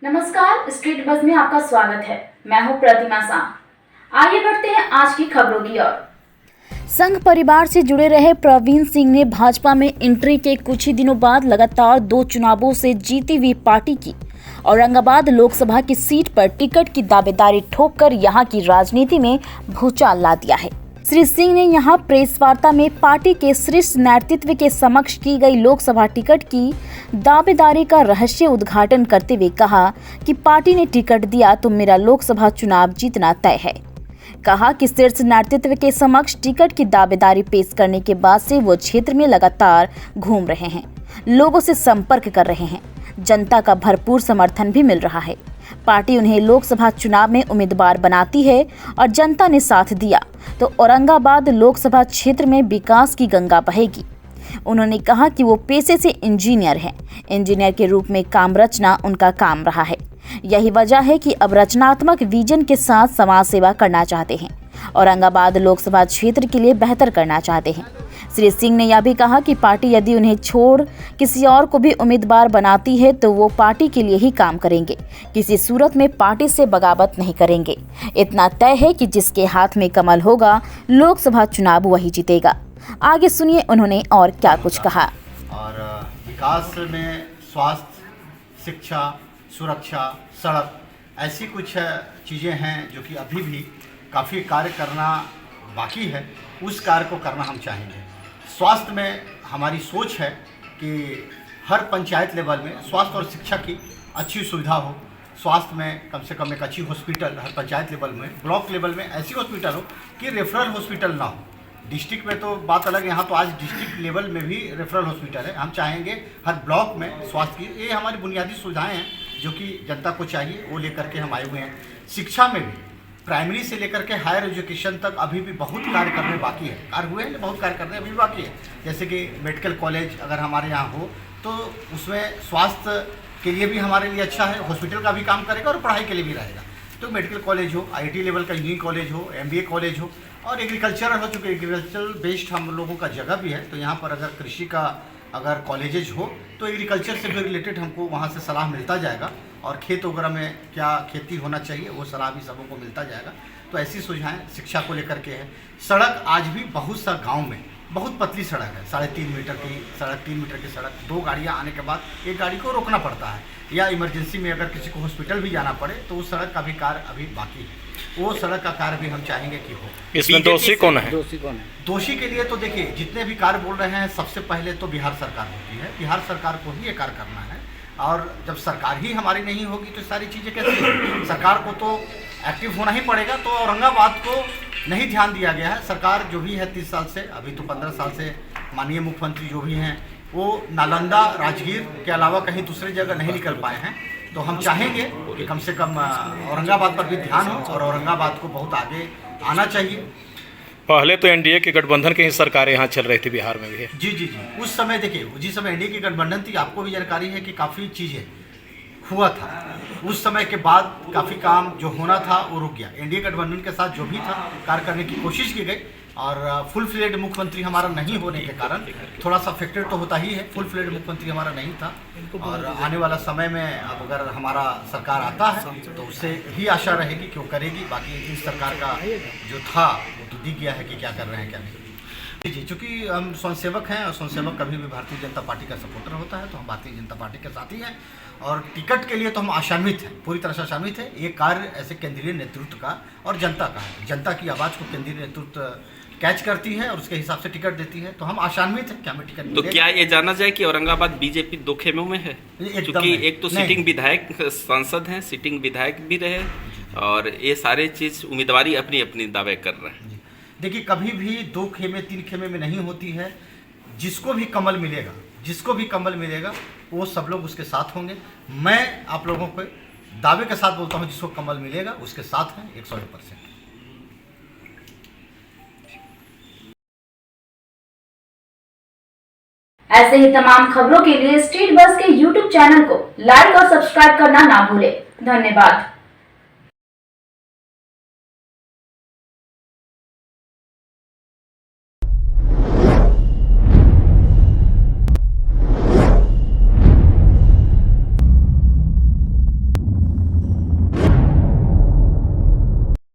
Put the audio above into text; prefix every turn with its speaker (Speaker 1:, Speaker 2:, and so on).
Speaker 1: नमस्कार, स्ट्रीट बस में आपका स्वागत है। मैं हूं प्रतिमा शाह। आइए बढ़ते हैं आज की खबरों की ओर।
Speaker 2: संघ परिवार से जुड़े रहे प्रवीण सिंह ने भाजपा में एंट्री के कुछ ही दिनों बाद लगातार 2 चुनावों से जीती हुई पार्टी की औरंगाबाद लोकसभा की सीट पर टिकट की दावेदारी ठोककर यहां की राजनीति में भूचाल ला दिया है। श्री सिंह ने यहां प्रेस वार्ता में पार्टी के शीर्ष नेतृत्व के समक्ष की गई लोकसभा टिकट की दावेदारी का रहस्य उद्घाटन करते हुए कहा कि पार्टी ने टिकट दिया तो मेरा लोकसभा चुनाव जीतना तय है। कहा कि शीर्ष नेतृत्व के समक्ष टिकट की दावेदारी पेश करने के बाद से वो क्षेत्र में लगातार घूम रहे हैं, लोगों से संपर्क कर रहे हैं, जनता का भरपूर समर्थन भी मिल रहा है। पार्टी उन्हें लोकसभा चुनाव में उम्मीदवार बनाती है और जनता ने साथ दिया तो औरंगाबाद लोकसभा क्षेत्र में विकास की गंगा बहेगी। उन्होंने कहा कि वो पेशे से इंजीनियर हैं, इंजीनियर के रूप में काम रचना उनका काम रहा है। यही वजह है कि अब रचनात्मक विजन के साथ समाज सेवा करना चाहते हैं, औरंगाबाद लोकसभा क्षेत्र के लिए बेहतर करना चाहते हैं। श्री सिंह ने यह भी कहा कि पार्टी यदि उन्हें छोड़ किसी और को भी उम्मीदवार बनाती है तो वो पार्टी के लिए ही काम करेंगे, किसी सूरत में पार्टी से बगावत नहीं करेंगे। इतना तय है कि जिसके हाथ में कमल होगा लोकसभा चुनाव वही जीतेगा। आगे सुनिए उन्होंने और क्या कुछ कहा।
Speaker 3: और विकास में स्वास्थ्य, शिक्षा, सुरक्षा, सड़क ऐसी कुछ चीज़ें हैं जो कि अभी भी काफ़ी कार्य करना बाकी है। उस कार्य को करना हम चाहेंगे। स्वास्थ्य में हमारी सोच है कि हर पंचायत लेवल में स्वास्थ्य और शिक्षा की अच्छी सुविधा हो। स्वास्थ्य में कम से कम एक अच्छी हॉस्पिटल हर पंचायत लेवल में, ब्लॉक लेवल में ऐसी हॉस्पिटल हो कि रेफरल हॉस्पिटल ना हो। डिस्ट्रिक्ट में तो बात अलग है, यहाँ तो आज डिस्ट्रिक्ट लेवल में भी रेफरल हॉस्पिटल है। हम चाहेंगे हर ब्लॉक में स्वास्थ्य की, ये हमारी बुनियादी सुविधाएं हैं जो कि जनता को चाहिए, वो लेकर के हम आए हुए हैं। शिक्षा में भी प्राइमरी से लेकर के हायर एजुकेशन तक अभी भी बहुत कार्य करने बाकी है। कार्य हुए हैं, बहुत कार्य करने अभी भी बाकी है। जैसे कि मेडिकल कॉलेज अगर हमारे यहाँ हो तो उसमें स्वास्थ्य के लिए भी हमारे लिए अच्छा है, हॉस्पिटल का भी काम करेगा और पढ़ाई के लिए भी रहेगा। तो मेडिकल कॉलेज हो, IIT लेवल का इंजीनियरिंग कॉलेज हो, MBA कॉलेज हो, और एग्रीकल्चरल हो, चूँकि एग्रीकल्चरल बेस्ड हम लोगों का जगह भी है। तो यहाँ पर अगर कृषि का अगर कॉलेजेज हो तो एग्रीकल्चर से भी रिलेटेड हमको वहाँ से सलाह मिलता जाएगा, और खेत वगैरह में क्या खेती होना चाहिए वो सलाह भी सबों को मिलता जाएगा। तो ऐसी सुझाएं शिक्षा को लेकर के है। सड़क आज भी बहुत सा गांव में बहुत पतली सड़क है, 3.5 मीटर की सड़क, 3 मीटर की सड़क, 2 गाड़ियां आने के बाद एक गाड़ी को रोकना पड़ता है, या इमरजेंसी में अगर किसी को हॉस्पिटल भी जाना पड़े तो उस सड़क का भी कार्य अभी बाकी है। वो सड़क का कार्य भी हम चाहेंगे कि हो।
Speaker 4: इसमें दोषी कौन है?
Speaker 3: दोषी के लिए तो देखिए, जितने भी कार्य बोल रहे हैं सबसे पहले तो बिहार सरकार होती है। बिहार सरकार को ही ये कार्य करना है, और जब सरकार ही हमारी नहीं होगी तो सारी चीज़ें कैसे होंगी? सरकार को तो एक्टिव होना ही पड़ेगा। तो औरंगाबाद को नहीं ध्यान दिया गया है। सरकार जो भी है 30 साल से, अभी तो 15 साल से माननीय मुख्यमंत्री जो भी हैं वो नालंदा, राजगीर के अलावा कहीं दूसरी जगह नहीं निकल पाए हैं। तो हम चाहेंगे कि कम से कम औरंगाबाद पर भी ध्यान हो, और औरंगाबाद को बहुत आगे आना चाहिए।
Speaker 4: पहले तो NDA के गठबंधन की ही सरकार यहाँ चल रही थी, बिहार में भी।
Speaker 3: जी। उस समय देखिए, जिस समय NDA की गठबंधन थी, आपको भी जानकारी है कि काफ़ी चीज़ें हुआ था। उस समय के बाद काफ़ी काम जो होना था वो रुक गया। NDA गठबंधन के साथ जो भी था कार्य करने की कोशिश की गई, और फुल फ्लेड मुख्यमंत्री हमारा नहीं होने के कारण थोड़ा सा अफेक्टेड तो होता ही है। फुल फ्लेड मुख्यमंत्री हमारा नहीं था, और आने वाला समय में अब अगर हमारा सरकार आता है तो उससे ही आशा रहेगी कि वो करेगी। बाकी इस सरकार का जो था वो तो दिख गया है कि क्या कर रहे हैं क्या नहीं। जी, चूँकि हम स्वयंसेवक हैं, और स्वयंसेवक कभी भी भारतीय जनता पार्टी का सपोर्टर होता है, तो हम भारतीय जनता पार्टी के साथ ही हैं। और टिकट के लिए तो हम आशान्वित हैं, पूरी तरह से आशान्वित है। ये कार्य ऐसे केंद्रीय नेतृत्व का और जनता का है। जनता की आवाज़ को केंद्रीय नेतृत्व कैच करती है और उसके हिसाब से टिकट देती है। तो हम आशान्वित हैं कि हमें टिकट मिलेगा।
Speaker 5: तो क्या ये जाना जाए कि औरंगाबाद बीजेपी 2 खेमों में है? क्योंकि एक तो सिटिंग विधायक सांसद हैं, सिटिंग विधायक भी रहे, और ये सारे चीज़ उम्मीदवारी अपनी अपनी दावे कर रहे हैं।
Speaker 3: देखिए, कभी भी 2 खेमे 3 खेमे में नहीं होती है। जिसको भी कमल मिलेगा वो सब लोग उसके साथ होंगे। मैं आप लोगों को दावे के साथ बोलता हूँ, जिसको कमल मिलेगा उसके साथ हैं 101%।
Speaker 1: ऐसे ही तमाम खबरों के लिए स्ट्रीट बस के YouTube चैनल को लाइक और सब्सक्राइब करना ना भूलें। धन्यवाद।